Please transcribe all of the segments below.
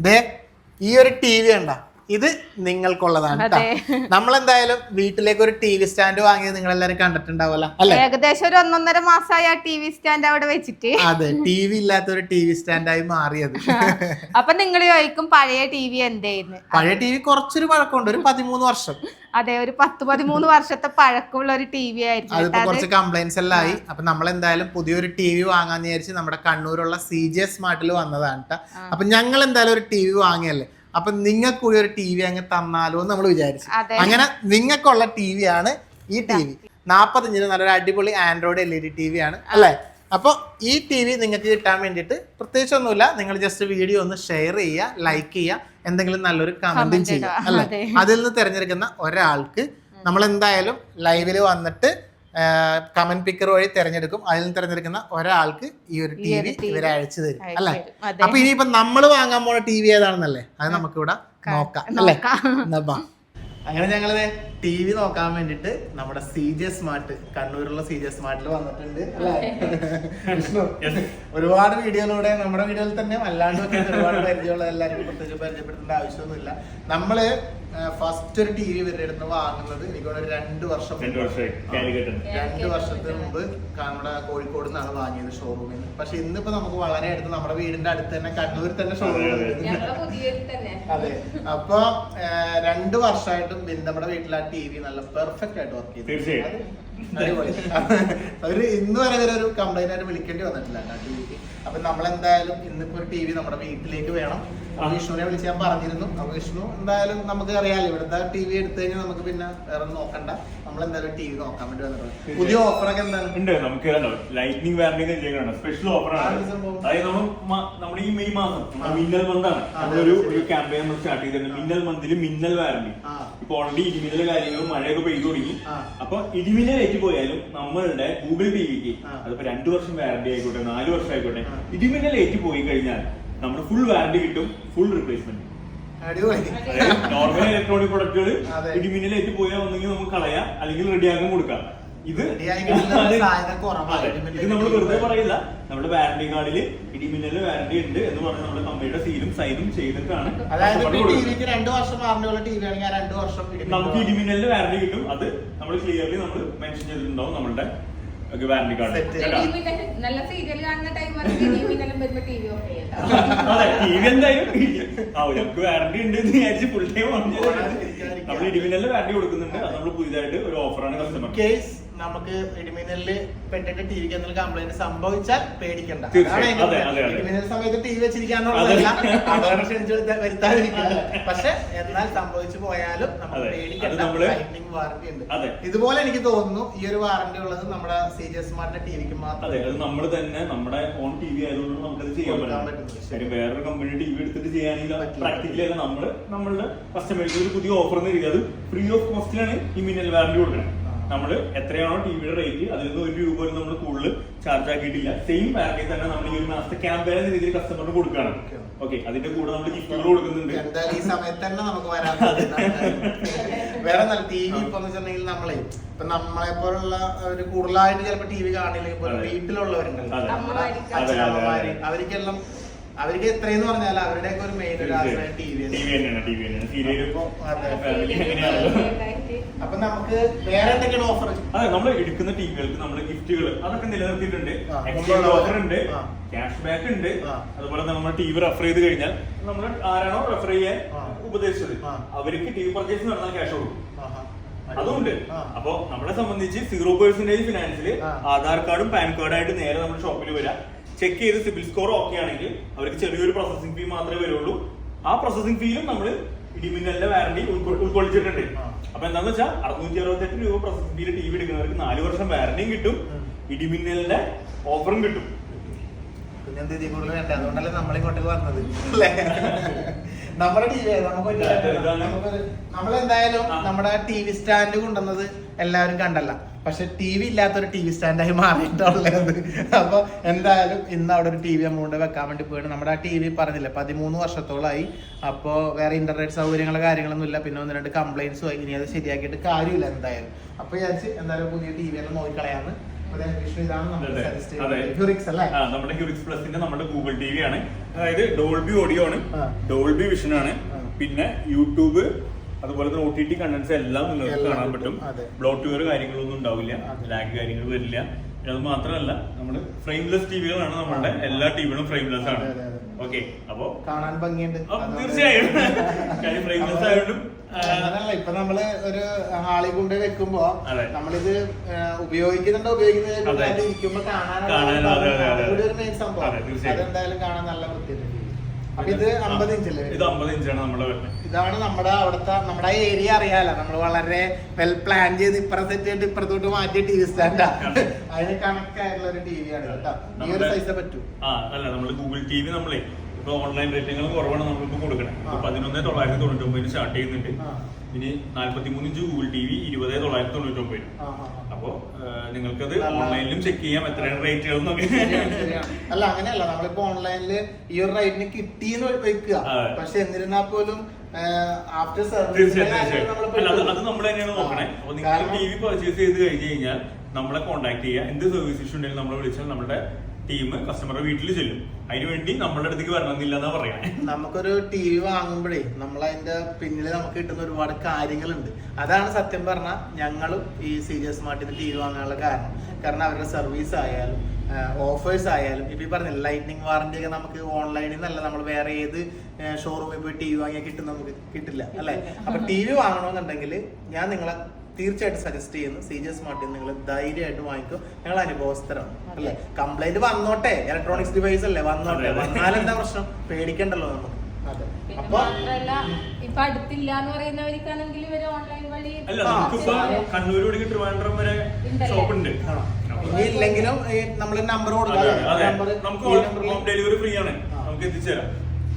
ദേ ഈ ഒരു T V ഉണ്ട, ഇത് നിങ്ങൾക്കുള്ളതാണ്. നമ്മളെന്തായാലും വീട്ടിലേക്ക് ഒരു ടി വി സ്റ്റാൻഡ് വാങ്ങിയത് നിങ്ങൾ എല്ലാവരും കണ്ടിട്ടുണ്ടാവല്ലോ അല്ലെ? ഏകദേശം ഒരു 1.5 മാസമായി ആ ടി വി സ്റ്റാൻഡ് അവിടെ വെച്ചിട്ട്. അതെ, ടി വി ഇല്ലാത്ത ഒരു ടി വി സ്റ്റാൻഡായി മാറിയത്. അപ്പൊ നിങ്ങൾ ചോദിക്കും പഴയ ടി വി എന്തായിരുന്നു? പഴയ ടി വി കുറച്ചൊരു പഴക്കമുണ്ട്, ഒരു 13 വർഷം. അതെ, ഒരു 10-13 വർഷത്തെ പഴക്കമുള്ള ഒരു ടി വി ആയിരുന്നു. അതിപ്പോ കുറച്ച് കംപ്ലൈന്റ്സ് എല്ലാം ആയി. അപ്പൊ നമ്മൾ എന്തായാലും പുതിയൊരു ടി വി വാങ്ങാന്ന് വിചാരിച്ച് നമ്മുടെ കണ്ണൂരുള്ള CJ സ്മാർട്ടിൽ വന്നതാണ് കേട്ടോ. അപ്പൊ ഞങ്ങൾ എന്തായാലും ഒരു ടി വി വാങ്ങിയല്ലേ, അപ്പൊ നിങ്ങൾക്ക് കൂടി ഒരു ടി വി അങ്ങ് തന്നാലോ എന്ന് നമ്മൾ വിചാരിച്ചു. അങ്ങനെ നിങ്ങൾക്കുള്ള ടി വി ആണ് ഈ ടി വി. 40 ഇഞ്ചിന് നല്ലൊരു അടിപൊളി ആൻഡ്രോയിഡ് LED ടി വി ആണ് അല്ലേ. അപ്പോൾ ഈ ടി വി നിങ്ങൾക്ക് കിട്ടാൻ വേണ്ടിയിട്ട് പ്രത്യേകിച്ചൊന്നുമില്ല, നിങ്ങൾ ജസ്റ്റ് വീഡിയോ ഒന്ന് ഷെയർ ചെയ്യുക, ലൈക്ക് ചെയ്യുക, എന്തെങ്കിലും നല്ലൊരു കമന്റും ചെയ്യുക അല്ലേ. അതിൽ നിന്ന് തിരഞ്ഞെടുക്കുന്ന ഒരാൾക്ക് നമ്മൾ എന്തായാലും ലൈവിൽ വന്നിട്ട് കമന്റ് പിക്കർ വഴി തിരഞ്ഞെടുക്കും. അതിൽ നിന്ന് തിരഞ്ഞെടുക്കുന്ന ഒരാൾക്ക് ഈ ഒരു ടി വി ഇവരെ അയച്ചു തരും അല്ലേ. അപ്പൊ ഇനിയിപ്പോ നമ്മൾ വാങ്ങാൻ പോണ ടി വി ഏതാണെന്നല്ലേ, അത് നമുക്കിവിടെ നോക്കാം അല്ലേ. അങ്ങനെ ഞങ്ങള് ടി വി നോക്കാൻ വേണ്ടിട്ട് നമ്മുടെ CJ സ്മാർട്ട്, കണ്ണൂരുള്ള CJ സ്മാർട്ടിൽ വന്നിട്ടുണ്ട് അല്ലേ. ഒരുപാട് വീഡിയോയിലൂടെ നമ്മുടെ വീഡിയോയിൽ തന്നെ അല്ലാണ്ട് ഒരുപാട് പരിചയമുള്ള എല്ലാവർക്കും പ്രത്യേകിച്ച് പരിചയപ്പെടുത്തേണ്ട ആവശ്യമൊന്നുമില്ല. നമ്മള് ഫസ്റ്റ് ഒരു ടി വി ഇവരുടെ അടുത്ത് വാങ്ങുന്നത് എനിക്ക് 2 വർഷത്തിന് മുമ്പ് നമ്മുടെ കോഴിക്കോട് നിന്നാണ് വാങ്ങിയത്, ഷോറൂമിൽ നിന്ന്. പക്ഷെ ഇന്നിപ്പോ നമുക്ക് വളരെ അടുത്ത് നമ്മുടെ വീടിന്റെ അടുത്ത് തന്നെ കണ്ണൂരിൽ തന്നെ ഷോറൂം. അതെ, അപ്പൊ 2 വർഷമായിട്ടും നമ്മുടെ വീട്ടിൽ ആ ടി വി നല്ല പെർഫെക്റ്റ് ആയിട്ട് വർക്ക് ചെയ്തു. അടിപൊളി. അവര് ഇന്ന് വരെ ഒരു കംപ്ലൈന്റ് ആയിട്ട് വിളിക്കേണ്ടി വന്നിട്ടില്ല ആ ടി വിക്ക്. അപ്പൊ നമ്മളെന്തായാലും ഇന്നിപ്പോ ഒരു ടി വി നമ്മുടെ വീട്ടിലേക്ക് വേണം. വിഷ്ണുവിനെ വിളിച്ച് ഞാൻ പറഞ്ഞിരുന്നു. അപ്പൊ വിഷ്ണു എന്തായാലും നമുക്ക് അറിയാലോ, ഇവിടുത്തെ ടി വി എടുത്തു കഴിഞ്ഞാൽ നമുക്ക് പിന്നെ വേറെ നോക്കണ്ട, നമ്മളെന്തായാലും ടി വി നോക്കാൻ വേണ്ടി വന്നിട്ടുണ്ട്. പുതിയ ഓഫറൊക്കെ എന്താണ് ഉണ്ട്? നമുക്ക് ലൈറ്റിംഗ് വാറന്റി സ്പെഷ്യൽ ഓഫറാണ്. അതായത് നമ്മുടെ ഈ മെയ് മാസം മിന്നൽ മന്താണ് ഒരു ക്യാമ്പയിൻ നമ്മൾ സ്റ്റാർട്ട് ചെയ്തിട്ടുണ്ട്. മിന്നൽ മന്തിൽ മിന്നൽ വാറന്റി. ഇപ്പൊ ഓൾറെഡി ഇടിമിന്നൽ കാര്യങ്ങളും മഴയൊക്കെ പെയ്തു തുടങ്ങി. അപ്പൊ ഇടിമിന്നലേറ്റ് പോയാലും നമ്മളുടെ ഗൂഗിൾ ടിവിക്ക് അതിപ്പോ 2 വർഷം വാറന്റി ആയിക്കോട്ടെ, 4 വർഷം ആയിക്കോട്ടെ, ഇടിമിന്നലേറ്റ് പോയി കഴിഞ്ഞാൽ നമ്മുടെ ഫുൾ വാറന്റി കിട്ടും, ഫുൾ റിപ്ലേസ്മെന്റ്. നോർമൽ ഇലക്ട്രോണിക് പ്രൊഡക്റ്റുകൾ ഇടിമിന്നലേറ്റ് പോയാൽ ഒന്നെങ്കിൽ നമുക്ക് കളയാം, അല്ലെങ്കിൽ റെഡിയാക്കാൻ കൊടുക്കാം. ഇത് നമ്മൾ വെറുതെ പറയില്ല, നമ്മുടെ വാറന്റി കാർഡിൽ ഇടിമിന്നലിന് വാറന്റി ഉണ്ട് എന്ന് പറഞ്ഞ് നമ്മുടെ കമ്പനിയുടെ സീലും സൈനും ചെയ്തിട്ടാണ് നമുക്ക് ഇടിമിന്നലിന് വാറന്റി കിട്ടും. അത് നമ്മൾ ക്ലിയർലി നമ്മൾ മെൻഷൻ ചെയ്തിട്ടുണ്ടാവും നമ്മളുടെ വാറന്റി കാർഡ്. നല്ല സീരിയൽ കാണുന്ന ടൈം അതെ, ടി വി എന്തായാലും നമുക്ക് വാറന്റി ഉണ്ട് എന്ന് വിചാരിച്ച് ഫുൾ ടൈം നമ്മൾ ഇടിമിന്നലിന് വാറന്റി കൊടുക്കുന്നുണ്ട്. അത് നമ്മൾ പുതിയതായിട്ട് ഒരു ഓഫറാണ് കസ്റ്റമർ. നമുക്ക് ഇടിമിന്നലില് പെട്ടിട്ട് ടി വിക്ക് എന്തെങ്കിലും കംപ്ലൈന്റ് സംഭവിച്ചാൽ പേടിക്കണ്ട. ഇടിമിന്നൽ സമയത്ത് ടി വി വെച്ചിരിക്കാന്നുള്ളതല്ല, അപകടം വരുത്താതിരിക്കുക. പക്ഷെ എന്നാൽ സംഭവിച്ചു പോയാലും നമുക്ക് പേടിക്കണ്ട, ലൈറ്റിംഗ് വാറന്റി ഉണ്ട്. ഇതുപോലെ എനിക്ക് തോന്നുന്നു ഈ ഒരു വാറന്റി ഉള്ളത് നമ്മുടെ CJ സ്മാർട്ടിന്റെ ടിവിക്ക് മാത്രം. അതെ, അത് നമ്മൾ തന്നെ നമ്മുടെ ഓൺ ടി വി ആയതുകൊണ്ട് നമുക്കത് ചെയ്യാൻ പറ്റും. വേറൊരു കമ്പനി ടി വി എടുത്തിട്ട് ചെയ്യാനില്ല, പ്രാക്ടിക്കലി അല്ല. നമ്മളുടെ കസ്റ്റമേഴ്സ് ഒരു പുതിയ ഓഫർ എന്ന് അത് ഫ്രീ ഓഫ് കോസ്റ്റിലാണ് ഈ മിന്നൽ വാറന്റി കൊടുക്കണം. നമ്മൾ എത്രയാണോ ടിവിയുടെ റേറ്റ് അതിൽ നിന്ന് 1 രൂപ പോലും നമ്മൾ കൂടുതൽ ചാർജ് ആക്കിയിട്ടില്ല. സെയിം വാറന്റി തന്നെ നമ്മൾ ഈ ഒരു മാസത്തെ ക്യാമ്പയിൻ എന്ന രീതിയിൽ കസ്റ്റമറിന് കൊടുക്കുകയാണ്. ഓക്കെ, അതിന്റെ കൂടെ നമ്മൾ ഗിഫ്റ്റുകൾ കൊടുക്കുന്നുണ്ട്. എന്തായാലും ഈ സമയത്ത് തന്നെ നമുക്ക് വരാൻ വേറെ നല്ല ടി വി ഇപ്പൊ വെച്ചിട്ടുണ്ടെങ്കിൽ നമ്മളെ ഇപ്പൊ നമ്മളെ പോലുള്ള ഒരു കൂടുതലായിട്ട് ചിലപ്പോ ടി വി കാണില്ലെങ്കിൽ വീട്ടിലുള്ളവരുണ്ടല്ലോ, അവർക്കെല്ലാം അവർക്ക് എത്രയെന്ന് പറഞ്ഞാൽ അവരുടെയൊക്കെ ഒരു മെയിൻ ടി വി തന്നെയാണ്. അപ്പൊ നമുക്ക് വേറെ എന്തൊക്കെയാണ് ഓഫർ? അതെ, നമ്മൾ എടുക്കുന്ന ടിവികൾക്ക് നമ്മൾ ഗിഫ്റ്റുകൾ അതൊക്കെ നിലനിർത്തിയിട്ടുണ്ട്. ഓഫർ ഉണ്ട്, ക്യാഷ് ബാക്ക് ഉണ്ട്. അതുപോലെ നമ്മൾ ടി വി റെഫർ ചെയ്ത് കഴിഞ്ഞാൽ നമ്മൾ ആരാണോ റെഫർ ചെയ്യാൻ ഉപദേശിച്ചത് അവർക്ക് ടി വി പർച്ചേസ് നടന്നാൽ ക്യാഷ് കൊടുക്കും. അതുകൊണ്ട് അപ്പൊ നമ്മളെ സംബന്ധിച്ച് 0% ഫിനാൻസിൽ ആധാർ കാർഡും പാൻ കാർഡായിട്ട് നേരെ നമ്മുടെ ഷോപ്പിൽ വരാം. ചെക്ക് ചെയ്ത് സിബിൽ സ്കോർ ഓക്കെ ആണെങ്കിൽ അവർക്ക് ചെറിയൊരു പ്രോസസിംഗ് ഫീ മാത്രമേ വരുള്ളൂ. ആ പ്രോസസിംഗ് ഫീലും നമ്മൾ ഇടിമിന്നലിന്റെ വാറന്റി ഉൾക്കൊള്ളിച്ചിട്ടുണ്ട്. അപ്പൊ എന്താന്ന് വെച്ചാൽ 668 രൂപ പ്രോസസിംഗ് ഫീല് ടി വി എടുക്കുന്നവർക്ക് 4 വർഷം വാറന്റിയും കിട്ടും, ഇടിമിന്നലിന്റെ ഓഫറും കിട്ടും. പിന്നെ എന്ത് ഇതിൽ കൂടുതൽ വേണ്ട, അതുകൊണ്ടല്ലേ നമ്മളിങ്ങോട്ടേക്ക് വന്നത് അല്ലേ. നമ്മുടെ ടി വി നമ്മളെന്തായാലും നമ്മുടെ ടി വി സ്റ്റാൻഡ് കൊണ്ടുവന്നത് എല്ലാവരും കണ്ടല്ല, പക്ഷെ ടി വി ഇല്ലാത്തൊരു ടി വി സ്റ്റാൻഡായി മാറിയിട്ടുള്ളത്. അപ്പൊ എന്തായാലും ഇന്ന് അവിടെ ഒരു ടി വി അമൗണ്ട് വെക്കാൻ വേണ്ടി പോയിട്ട് നമ്മുടെ ആ ടി വി പറഞ്ഞില്ല 13 വർഷത്തോളമായി. അപ്പോ വേറെ ഇന്റർനെറ്റ് സൗകര്യങ്ങളോ കാര്യങ്ങളൊന്നും ഇല്ല, പിന്നെ 1-2 കംപ്ലൈന്റ്സും ആയി. ഇനി അത് ശരിയാക്കിയിട്ട് കാര്യമില്ല എന്തായാലും. അപ്പൊ വിചാരിച്ച് എന്തായാലും പുതിയ ടി വി എല്ലാം നോക്കിക്കളയാന്ന് വിഷ്ണു ഇതാണ് നമുക്ക് അതെ. suggest ചെയ്യുന്നത്. Hurix അല്ലേ? നമ്മുടെ ഹ്യൂറിക്സ് പ്ലസിന്റെ നമ്മുടെ ഗൂഗിൾ ടി വി ആണ്. അതായത് ഡോൾബി ഓഡിയോ ആണ്, ഡോൾബി വിഷൻ ആണ്, പിന്നെ യൂട്യൂബ് അതുപോലെ തന്നെ OTT കണ്ടന്റ്സ് എല്ലാം നിങ്ങൾക്ക് കാണാൻ പറ്റും. ബ്ലോട്ട്വെയർ കാര്യങ്ങളൊന്നും ഉണ്ടാവില്ല, ലാഗ് കാര്യങ്ങൾ വരില്ല. അത് മാത്രമല്ല നമ്മുടെ ഫ്രെയിംലെസ് ടിവികളാണ്, നമ്മുടെ എല്ലാ ടിവികളും ഫ്രെയിംലെസ് ആണ്. ഓക്കെ, അപ്പോ കാണാൻ ഭംഗിയുണ്ട് തീർച്ചയായും കാര്യം ഫ്രെയിംലെസ് ആയതുകൊണ്ടും അങ്ങനല്ല. ഇപ്പൊ നമ്മള് ഒരു ഹാളിൽ കൊണ്ട് വെക്കുമ്പോ നമ്മളിത് ഉപയോഗിക്കുന്നുണ്ടോ ഉപയോഗിക്കുന്നത് ഇരിക്കുമ്പോ കാണാനുള്ള ഒരു മെയിൻ സംഭവം. അതെന്തായാലും കാണാൻ നല്ല വൃത്തിയുണ്ട്. അപ്പൊ ഇത് 50 ഇഞ്ചല്ലേ? ഇത് 50 ഇഞ്ചാണ് നമ്മുടെ വരുന്നത്. ഇതാണ് നമ്മുടെ അവിടുത്തെ നമ്മുടെ ഏരിയ അറിയാലോ, നമ്മൾ വളരെ വെൽ പ്ലാൻ ചെയ്ത് ഇപ്പുറത്തോട്ട് മാറ്റിയ ടി വി സ്റ്റാൻഡാ. അതിന് കണക്കായിട്ടുള്ള ഒരു ടി വി ആണ് കേട്ടോ. ഈ ഒരു സൈസേ പറ്റൂ. അല്ല നമ്മള് ഗൂഗിൾ ടി വി നമ്മളെ ഇപ്പൊ ഓൺലൈൻ റേറ്റിംഗുകൾ കുറവാണ് നമ്മളിപ്പോ കൊടുക്കണേ. 11,999 സ്റ്റാർട്ട് ചെയ്യുന്നുണ്ട്. ഇനി 43 ഇഞ്ച് ഗൂഗിൾ ടി വി 20,999. അപ്പോ നിങ്ങൾക്കത് ഓൺലൈനിലും ചെക്ക് ചെയ്യാം എത്രയാണ് റേറ്റുകൾ. അല്ല അങ്ങനെയല്ല, നമ്മളിപ്പോ ഓൺലൈനില് ഈ ഒരു റേറ്റിന് കിട്ടിയെന്ന് വെക്കുക, പക്ഷെ എന്നിരുന്നാൽ പോലും ആഫ്റ്റർ സർവീസ് അത് നമ്മൾ തന്നെയാണ് നോക്കണേ. അപ്പൊ നിങ്ങൾ ടി വി പർച്ചേസ് ചെയ്ത് കഴിഞ്ഞ് കഴിഞ്ഞാൽ നമ്മളെ കോൺടാക്ട് ചെയ്യുക. എന്ത് സർവീസ് ഇഷ്യൂ ഉണ്ടെങ്കിലും നമ്മളെ വിളിച്ചാൽ നമ്മുടെ ടീം കസ്റ്റമറുടെ വീട്ടിൽ ചെല്ലും. അതിനുവേണ്ടി നമ്മളുടെ അടുത്തേക്ക് വരണമെന്നില്ല എന്നാ പറയാ. നമുക്കൊരു ടി വി വാങ്ങുമ്പോഴേ നമ്മൾ അതിന്റെ പിന്നിൽ നമുക്ക് കിട്ടുന്ന ഒരുപാട് കാര്യങ്ങളുണ്ട്. അതാണ് സത്യം പറഞ്ഞാൽ ഞങ്ങളും ഈ CJ സ്മാർട്ടിന് ടി വി വാങ്ങാനുള്ള കാരണം അവരുടെ സർവീസ് ആയാലും ഓഫേഴ്സ് ആയാലും ഇപ്പൊ ഈ പറഞ്ഞില്ല ലൈറ്റ്നിങ് വാറന്റി ഒക്കെ നമുക്ക് ഓൺലൈനിൽ നിന്നല്ല, നമ്മൾ വേറെ ഏത് ഷോറൂമിൽ പോയി ടി വി വാങ്ങിയാൽ കിട്ടും, നമുക്ക് കിട്ടില്ല അല്ലെ. അപ്പൊ ടി വി വാങ്ങണമെന്നുണ്ടെങ്കിൽ ഞാൻ നിങ്ങളെ തീർച്ചയായിട്ടും സജസ്റ്റ് ചെയ്യുന്നു CJ സ്മാർട്ടിൽ നിങ്ങൾ ധൈര്യമായിട്ട് വാങ്ങിക്കും. ഞങ്ങൾ അനുഭവസ്ഥരാണ് അല്ലെ. കംപ്ലൈന്റ് വന്നോട്ടെ, ഇലക്ട്രോണിക്സ് ഡിവൈസ് അല്ലേ, വന്നോട്ടെ. വന്നാലെന്താ പ്രശ്നം, പേടിക്കണ്ടല്ലോ നമുക്ക്. അതെ. അപ്പൊ ഇപ്പൊ അടുത്തില്ല എന്ന് പറയുന്നവർക്കാണെങ്കിൽ ഇവര് ഓൺലൈൻ വഴി കണ്ണൂരോട് ട്രിവാൻഡ്രം വരെ ഷോപ്പ് ഉണ്ട്. ഇനി ഇല്ലെങ്കിലും നമ്മൾ നമ്പർ കൊടുക്കാം, ഹോം ഡെലിവറി ഫ്രീ ആണ്, നമുക്ക് എത്തിച്ചേരാം.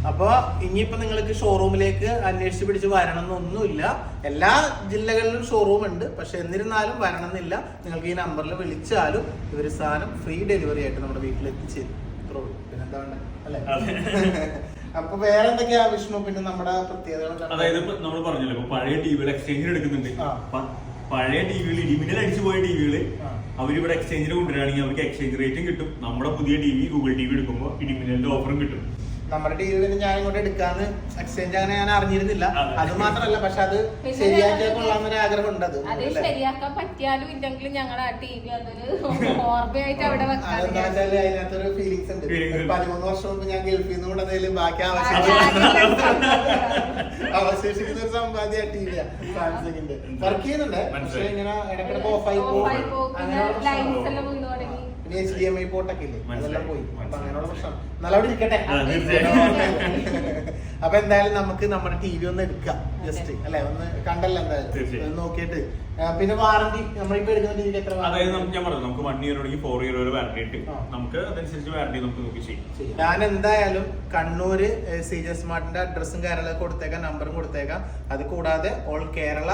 അപ്പൊ ഇനിയിപ്പോ നിങ്ങൾക്ക് ഷോറൂമിലേക്ക് അന്വേഷിച്ച് പിടിച്ച് വരണം എന്നൊന്നുമില്ല. എല്ലാ ജില്ലകളിലും ഷോറൂം ഉണ്ട്, പക്ഷെ എന്നിരുന്നാലും വരണം എന്നില്ല. നിങ്ങൾക്ക് ഈ നമ്പറിൽ വിളിച്ചാലും ഇവര് സാധനം ഫ്രീ ഡെലിവറി ആയിട്ട് നമ്മുടെ വീട്ടിൽ എത്തിച്ചേരും. പിന്നെന്താ വേണ്ടത് അല്ലെ. അപ്പൊ വേറെ എന്തൊക്കെയാ വിഷ്ണു പിന്നെ നമ്മുടെ പ്രത്യേകതകൾ? അതായത് നമ്മൾ പറഞ്ഞല്ലോ ഇപ്പൊ പഴയ ടിവികൾ എക്സ്ചേഞ്ചിന് എടുക്കുന്നുണ്ട്. പഴയ ടിവികൾ ഇടിമിന്നൽ അടിച്ചു പോയ ടിവികള് അവരിവിടെ എക്സ്ചേഞ്ചിന് കൊണ്ടുവരികയാണെങ്കിൽ അവർക്ക് എക്സ്ചേഞ്ച് റേറ്റും കിട്ടും. നമ്മുടെ പുതിയ ടിവി ഗൂഗിൾ ടിവി എടുക്കുമ്പോൾ ഇടിമിന്നലിന്റെ ഓഫറും കിട്ടും. നമ്മുടെ ടി വി ഞാൻ ഇങ്ങോട്ട് എടുക്കാന്ന് എക്സ്ചേഞ്ച് അങ്ങനെ ഞാൻ അറിഞ്ഞിരുന്നില്ല. അത് മാത്രമല്ല, പക്ഷെ അത് ശരിയാക്കിയാൽ കൊള്ളാന്നൊരു ആഗ്രഹം ഉണ്ട്. അത് ശരിയാക്കാൻ പറ്റിയാലും ഇല്ലെങ്കിലും ഞങ്ങൾ ആ ടി വി അതൊരു ഓർമ്മയായിട്ട് അവിടെ വെക്കാൻ അതിനകത്തൊരു ഫീലിങ്സ് ഉണ്ട്. 13 വർഷം മുമ്പ് ഞാൻ ഗൾഫിൽ നിന്ന് കൊണ്ടതിലും ബാക്കി അവശേഷിക്കുന്ന ഒരു സമ്പാദ്യ ടി വിയാ സാംസങ്ങിന്റെ. വർക്ക് ചെയ്യുന്നുണ്ട്, പക്ഷെ ഇങ്ങനെ ഇടക്കിടക്ക് ഓഫായി പോകും. പിന്നെ HDMI പോർട്ടൊക്കെ ഇല്ലേ, അതെല്ലാം പോയി. അപ്പൊ അങ്ങനെയുള്ള പ്രശ്നം നല്ലവിടെ ഇരിക്കട്ടെ. അപ്പൊ എന്തായാലും നമുക്ക് നമ്മുടെ ടി വി ഒന്ന് എടുക്കാം, ജസ്റ്റ് അല്ലെ, ഒന്ന് കണ്ടല്ലോ എന്തായാലും നോക്കിയിട്ട്. പിന്നെ വാറന്റി നമ്മളിപ്പോ എടുക്കുന്ന ടി വിക്ക് എത്ര? അതായത് ഞാൻ പറഞ്ഞു നമുക്ക് 1 ഇയർ അല്ലെങ്കിൽ 4 ഇയർ വരെ വാറന്റി ഉണ്ട്. നമുക്ക് അതനുസരിച്ച് വാറന്റി നമുക്ക് നോക്കി ചെയ്യാം. ഞാൻ എന്തായാലും കണ്ണൂര് CJ സ്മാർട്ടിന്റെ അഡ്രസ്സും കാര്യങ്ങളൊക്കെ കൊടുത്തേക്കാം, നമ്പറും കൊടുത്തേക്കാം. അത് കൂടാതെ ഓൾ കേരള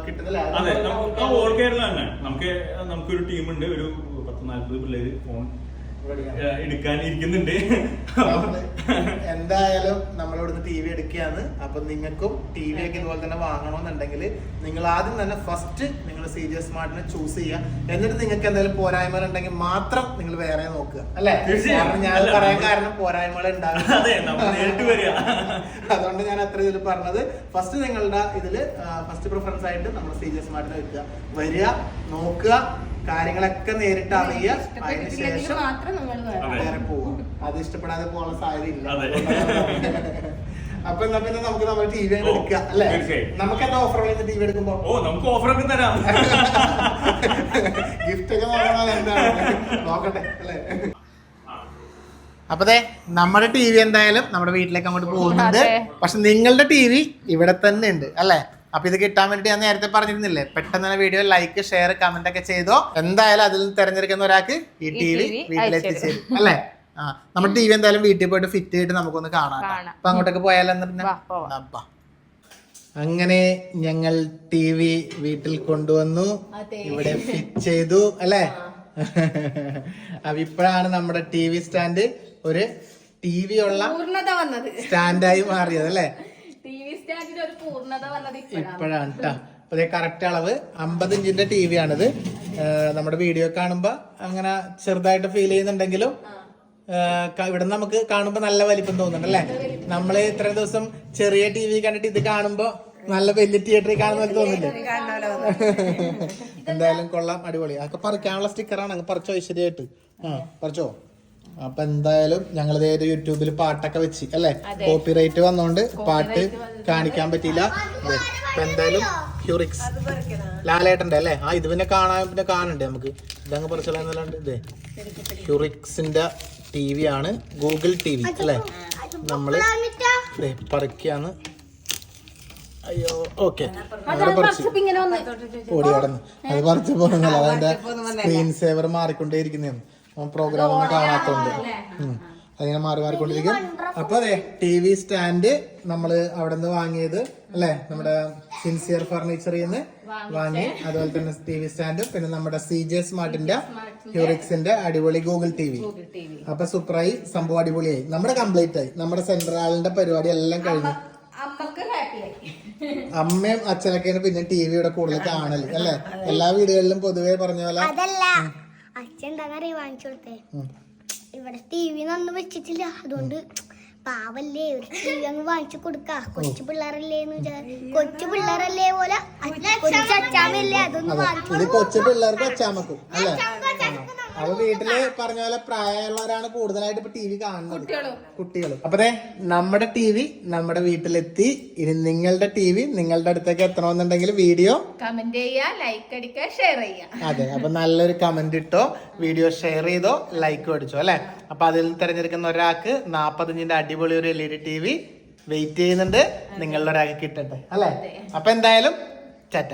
കിട്ടുന്നില്ല. അതെ, ഓൾ കേരള തന്നെ. നമുക്കൊരു ടീമുണ്ട്, ഒരു 10-40 പിള്ളേര് ഫോൺ എടുക്കാനിരിക്കുന്നുണ്ട്. എന്തായാലും നമ്മളിവിടുന്ന് ടി വി എടുക്കുകയാണ്. അപ്പൊ നിങ്ങൾക്കും ടി വി ഒക്കെ ഇതുപോലെ തന്നെ വാങ്ങണമെന്നുണ്ടെങ്കിൽ നിങ്ങൾ ആദ്യം തന്നെ ഫസ്റ്റ് നിങ്ങൾ CJ സ്മാർട്ടിനെ ചൂസ് ചെയ്യുക. എന്നിട്ട് നിങ്ങൾക്ക് എന്തെങ്കിലും പോരായ്മകൾ ഉണ്ടെങ്കിൽ മാത്രം നിങ്ങൾ വേറെ നോക്കുക അല്ലെ. കാരണം ഞാൻ പറയാൻ കാരണം പോരായ്മകൾ ഉണ്ടാകും, അതുകൊണ്ട് ഞാൻ അത്ര ഇതിൽ പറഞ്ഞത്. ഫസ്റ്റ് നിങ്ങളുടെ ഇതില് ഫസ്റ്റ് പ്രിഫറൻസ് ആയിട്ട് നമ്മൾ CJ സ്മാർട്ടിനെ വെക്കുക, വരിക, നോക്കുക, കാര്യങ്ങളൊക്കെ നേരിട്ട് അറിയുക. അതിനുശേഷം വേറെ പോവുക. അത് ഇഷ്ടപ്പെടാതെ പോകാനുള്ള സാധ്യത ഇല്ല. അപ്പൊ എന്നാ പിന്നെ നമുക്ക് നമ്മുടെ ടി വി എടുക്കുക അല്ലെ. നമുക്ക് എന്താ ഓഫർ ടി വി എടുക്കുമ്പോ? നമുക്ക് ഓഫറൊക്കെ തരാം, ഗിഫ്റ്റ് ഒക്കെ നോക്കണം. എന്താണ് നോക്കട്ടെ അല്ലെ. അപ്പതേ നമ്മുടെ ടി വി എന്തായാലും നമ്മുടെ വീട്ടിലേക്ക് അങ്ങോട്ട് പോകുന്നുണ്ട്. പക്ഷെ നിങ്ങളുടെ ടി വി ഇവിടെ തന്നെ ഉണ്ട് അല്ലെ. അപ്പൊ ഇത് കിട്ടാൻ വേണ്ടി ഞാൻ നേരത്തെ പറഞ്ഞിരുന്നില്ലേ, പെട്ടെന്ന് തന്നെ വീഡിയോ ലൈക്ക്, ഷെയർ, കമന്റ് ഒക്കെ ചെയ്തോ. എന്തായാലും അതിൽ നിന്ന് തിരഞ്ഞെടുക്കുന്ന ഒരാൾക്ക് ഈ ടി വി വീട്ടിലെത്തിച്ചേരും അല്ലെ. നമ്മുടെ ടി വി എന്തായാലും വീട്ടിൽ പോയിട്ട് ഫിറ്റ് ചെയ്തിട്ട് നമുക്കൊന്ന് കാണാം. അപ്പൊ അങ്ങോട്ടൊക്കെ പോയാലെന്ന്. അങ്ങനെ ഞങ്ങൾ ടി വി വീട്ടിൽ കൊണ്ടുവന്നു, ഇവിടെ ഫിറ്റ് ചെയ്തു അല്ലെ. അപ്പൊ ഇപ്പോഴാണ് നമ്മുടെ ടി വി സ്റ്റാൻഡ് ഒരു ടി വി ഉള്ള സ്റ്റാൻഡായി മാറിയത് അല്ലെ. ഇപ്പോഴാണ് കേട്ടോ. അപ്പൊ കറക്റ്റ് അളവ് 50 ഇഞ്ചിന്റെ ടി വി ആണിത്. നമ്മുടെ വീഡിയോ കാണുമ്പോ അങ്ങനെ ചെറുതായിട്ട് ഫീൽ ചെയ്യുന്നുണ്ടെങ്കിലും ഇവിടെ നമുക്ക് കാണുമ്പോ നല്ല വലിപ്പം തോന്നുന്നുണ്ട് അല്ലേ? നമ്മള് ഇത്ര ദിവസം ചെറിയ ടി വി കണ്ടിട്ട് ഇത് കാണുമ്പോ നല്ല വലിയ തിയേറ്ററിൽ കാണുന്ന തോന്നില്ലേ? എന്തായാലും കൊള്ളാം, അടിപൊളി. അതൊക്കെ പറിക്കാനുള്ള സ്റ്റിക്കറാണ്, അങ്ങ് പറിച്ചോ ഐശ്വര്യമായിട്ട്. പറിച്ചോ. അപ്പൊ എന്തായാലും ഞങ്ങൾ യൂട്യൂബിൽ പാട്ടൊക്കെ വെച്ച് അല്ലെ, കോപ്പിറൈറ്റ് വന്നോണ്ട് പാട്ട് കാണിക്കാൻ പറ്റിയില്ല. അപ്പൊ എന്തായാലും ഹ്യൂറിക്സ് ലാലേട്ടന്റെ അല്ലേ? ഇത് പിന്നെ കാണണ്ടേ നമുക്ക്? ഇതങ്ങ് പറിച്ചല്ലാണ്ട്. ഇതേ ഹ്യൂറിക്സിന്റെ ടി വി ആണ്, ഗൂഗിൾ ടി വി അല്ലെ? നമ്മള് പറിക്കാന്ന്. അയ്യോ, ഓക്കെ. ഓടി കടന്നു അത് പറിച്ചു പോകുന്നില്ല. അതെന്റെ സ്ക്രീൻ സേവർ മാറിക്കൊണ്ടേയിരിക്കുന്നതാണ്, പ്രോഗ്രാം ഒന്നും കാണാത്തോണ്ട് അതിങ്ങനെ മാറിക്കൊണ്ടിരിക്കും. അപ്പൊ അതെ ടി വി സ്റ്റാൻഡ് നമ്മള് അവിടെ നിന്ന് വാങ്ങിയത് അല്ലെ, നമ്മുടെ സിൻസിയർ ഫർണിച്ചറിൽ നിന്ന് വാങ്ങി. അതുപോലെ തന്നെ ടി വി സ്റ്റാൻഡ്, പിന്നെ നമ്മുടെ CJ സ്മാർട്ടിന്റെ ഹ്യൂറിക്സിന്റെ അടിപൊളി ഗൂഗിൾ ടി വി. അപ്പൊ സൂപ്പറായി, സംഭവം അടിപൊളിയായി, നമ്മുടെ കംപ്ലീറ്റ് ആയി. നമ്മുടെ സെൻട്രലിന്റെ പരിപാടി എല്ലാം കഴിഞ്ഞു. അമ്മയും അച്ഛനൊക്കെയാണ് പിന്നെ ടി വിയുടെ കൂടുതൽ കാണല് അല്ലെ? എല്ലാ വീടുകളിലും പൊതുവെ പറഞ്ഞ പോലെ അച്ഛൻ എന്താ വാങ്ങിച്ചു കൊടുത്തേ, ഇവിടെ ടി വി ഒന്നും വെച്ചിട്ടില്ല, അതുകൊണ്ട് പാവല്ലേ ഒരു ടി വി അങ്ങ് വാങ്ങിച്ചു കൊടുക്ക. കൊച്ചു പിള്ളേരല്ലേ പോലെ അച്ചാമല്ലേ അതൊന്നും ഇത് കൊച്ചു പിള്ളേർക്ക് അച്ചാമക്കും അല്ലെ? അപ്പൊ വീട്ടില് പറഞ്ഞ പോലെ പ്രായമുള്ളവരാണ് കൂടുതലായിട്ട് ഇപ്പൊ ടി വി കാണുന്നത്, കുട്ടികൾ. അപ്പൊ നമ്മുടെ ടി വി നമ്മുടെ വീട്ടിലെത്തി. ഇനി നിങ്ങളുടെ ടി വി നിങ്ങളുടെ അടുത്തേക്ക് എത്തണമെന്നുണ്ടെങ്കിൽ വീഡിയോ കമന്റ് ചെയ്യുക, ലൈക്ക് അടിക്കുക, ഷെയർ ചെയ്യുക. അതെ, അപ്പൊ നല്ലൊരു കമന്റ് ഇട്ടോ, വീഡിയോ ഷെയർ ചെയ്തോ, ലൈക്ക് അടിച്ചോ അല്ലെ? അപ്പൊ അതിൽ തിരഞ്ഞെടുക്കുന്ന ഒരാൾക്ക് 40 ഇഞ്ചിന്റെ അടിപൊളി ഒരു LED TV വെയിറ്റ് ചെയ്യുന്നുണ്ട്. നിങ്ങളുടെ ഒരാൾക്ക് കിട്ടട്ടെ അല്ലെ? അപ്പൊ എന്തായാലും ടാറ്റ.